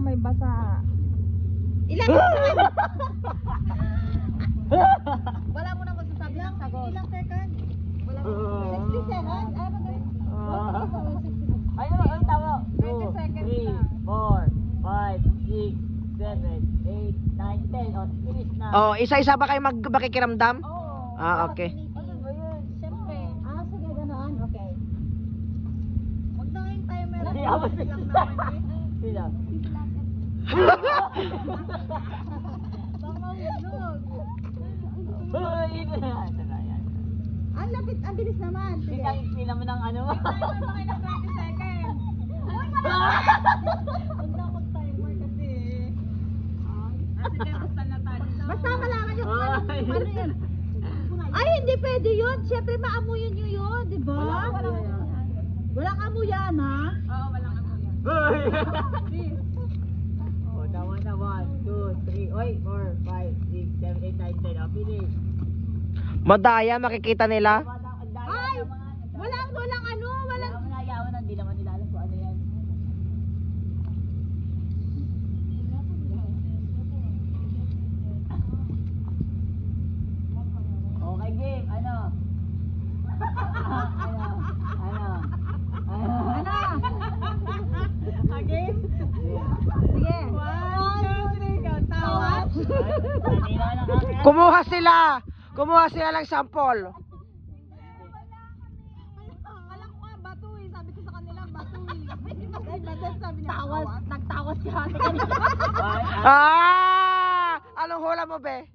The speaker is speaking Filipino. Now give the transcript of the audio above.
may basa. Ilan? Wala mo na magsasabi ng sagot. Ilang second? Wala mo. 60 seconds? Ay, ano tama? 20 seconds 3, 4, 5, 6, 7, 8, 9, 10. O, finish na. Oh, isa-isa ba kayo makikiramdam? Oo. Ah, okay. Ano ba yun? Siyempre. Sige, ganoon. Okay. Huwag na yung timer. Hindi ako lang naman eh. Sino? Baka hulog. Ito na. Ito na yan. Ang lapit, ang bilis naman. Sige. Sila mo ng ano? Timer mo kayo ng 20 seconds. Huwag na mag-timer kasi. Sige, basta na tayo. Basta kailangan yung ano yun. Ay, hindi pwede yun. Siyempre, maamuyan nyo yun, di ba? Walang amuyan, ha? Oo, walang amuyan. O, tama na. 1, 2, 3, oy, 4, 5, 6, 7, 8, 9, 10. O, finish. Madaya, makikita nila. Ay! Walang ano, walang... Ayaw mo na, ayaw na. Hindi naman nila alam kung ano yan. Okay, game. Ano? Again? Sige. 1, 2, 3, go. Tawas. Kanina na kami. Kumuha sila. Kumuha sila ng sample. Alam ko nga, batuy. Sabi ko sa kanila, batuy. Sabi niya, tawas. Nagtawas si Hati kanina. Ah! Anong hula mo, be?